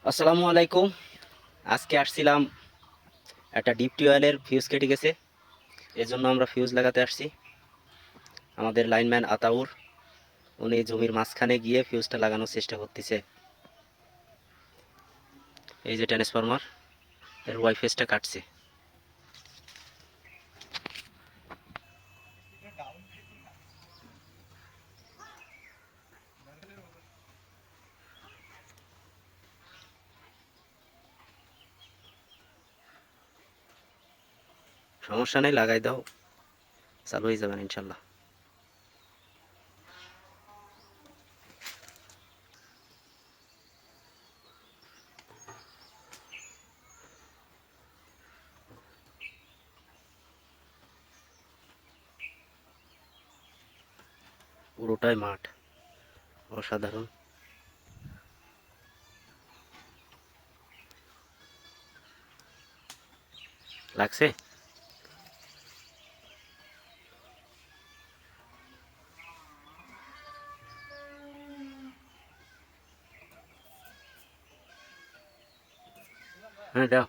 আসসালামু আলাইকুম। আজকে আসছিলাম, একটা ডিপ টিউবওয়েলের ফিউজ কেটে গেছে, এজন্য আমরা ফিউজ লাগাতে আসছি। আমাদের লাইনম্যান আতাউর উনি জমির মাঝখানে গিয়ে ফিউজটা লাগানোর চেষ্টা করতেছে। এই যে ট্রান্সফরমার, এর ওয়াই ফেজটা কাটছে। সমস্যা নেই, লাগাই দাও, চালু হয়ে যাবেন ইনশাল্লাহ। পুরোটাই মাঠ, অসাধারণ লাগছে। হ্যাঁ দাও।